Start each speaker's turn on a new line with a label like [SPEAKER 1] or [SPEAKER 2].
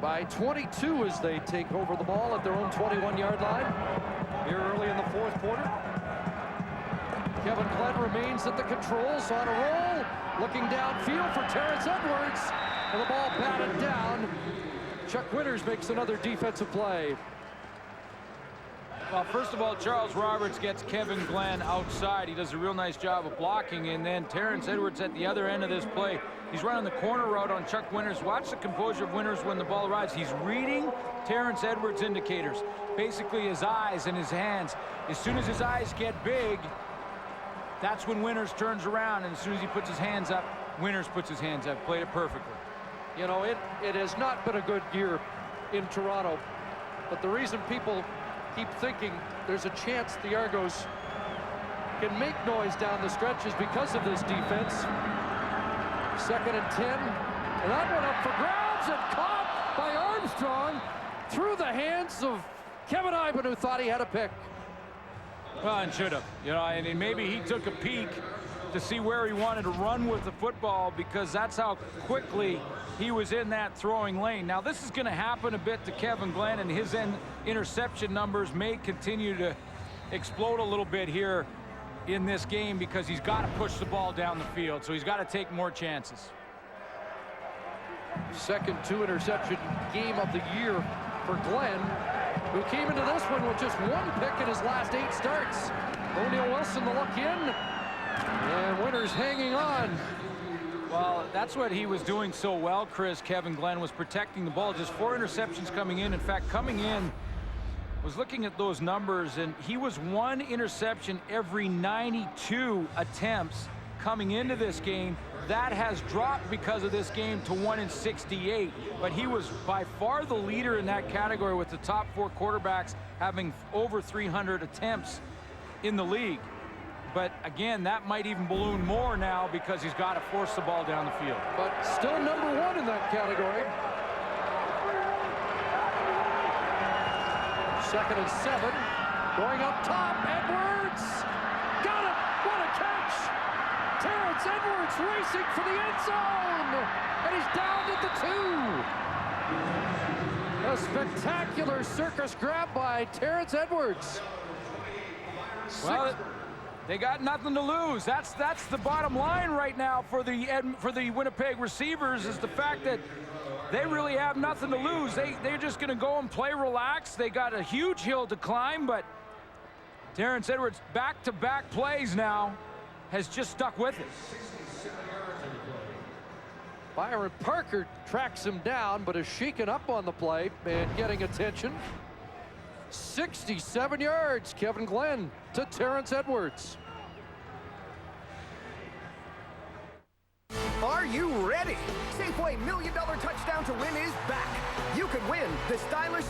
[SPEAKER 1] by 22 as they take over the ball at their own 21-yard line here early in the fourth quarter. Kevin Glenn remains at the controls on a roll, looking downfield for Terrence Edwards, and the ball batted down. Chuck Winters makes another defensive play.
[SPEAKER 2] Well, first of all, Charles Roberts gets Kevin Glenn outside. He does a real nice job of blocking, and then Terrence Edwards at the other end of this play. He's running the corner route on Chuck Winters. Watch the composure of Winters when the ball arrives. He's reading Terrence Edwards' indicators, basically his eyes and his hands. As soon as his eyes get big, that's when Winters turns around, and as soon as he puts his hands up, Winters puts his hands up. Played it perfectly.
[SPEAKER 1] You know, it has not been a good year in Toronto, but the reason people keep thinking there's a chance the Argos can make noise down the stretch is because of this defense. 2nd and 10, and that one up for grabs and caught by Armstrong through the hands of Kevin Iben, who thought he had a pick.
[SPEAKER 2] Well, and should have, you know, and maybe he took a peek to see where he wanted to run with the football, because that's how quickly he was in that throwing lane. Now, this is going to happen a bit to Kevin Glenn, and his interception numbers may continue to explode a little bit here in this game, because he's got to push the ball down the field, so he's got to take more chances.
[SPEAKER 1] Second 2-interception game of the year for Glenn, who came into this one with just 1 pick in his last 8 starts. O'Neal Wilson the look in, and Winters hanging on.
[SPEAKER 2] Well, that's what he was doing so well, Chris. Kevin Glenn was protecting the ball. Just 4 interceptions coming in. In fact, coming in, was looking at those numbers, and he was 1 interception every 92 attempts coming into this game. That has dropped because of this game to 1 in 68, but he was by far the leader in that category, with the top 4 quarterbacks having over 300 attempts in the league. But again, that might even balloon more now, because he's got to force the ball down the field.
[SPEAKER 1] But still number 1 in that category. 2nd and 7, going up top, Edwards got it. What a catch! Terrence Edwards racing for the end zone, and he's down at the 2. A spectacular circus grab by Terrence Edwards.
[SPEAKER 2] Well, they got nothing to lose. That's the bottom line right now for the Winnipeg receivers, is the fact that they really have nothing to lose. They're just going to go and play relaxed. They got a huge hill to climb, but Terrence Edwards, back-to-back plays now, has just stuck with it.
[SPEAKER 1] Byron Parker tracks him down, but is shaken up on the play and getting attention. 67 yards, Kevin Glenn to Terrence Edwards.
[SPEAKER 3] Are you ready? Safeway $1 Million Touchdown to Win is back. You could win the stylish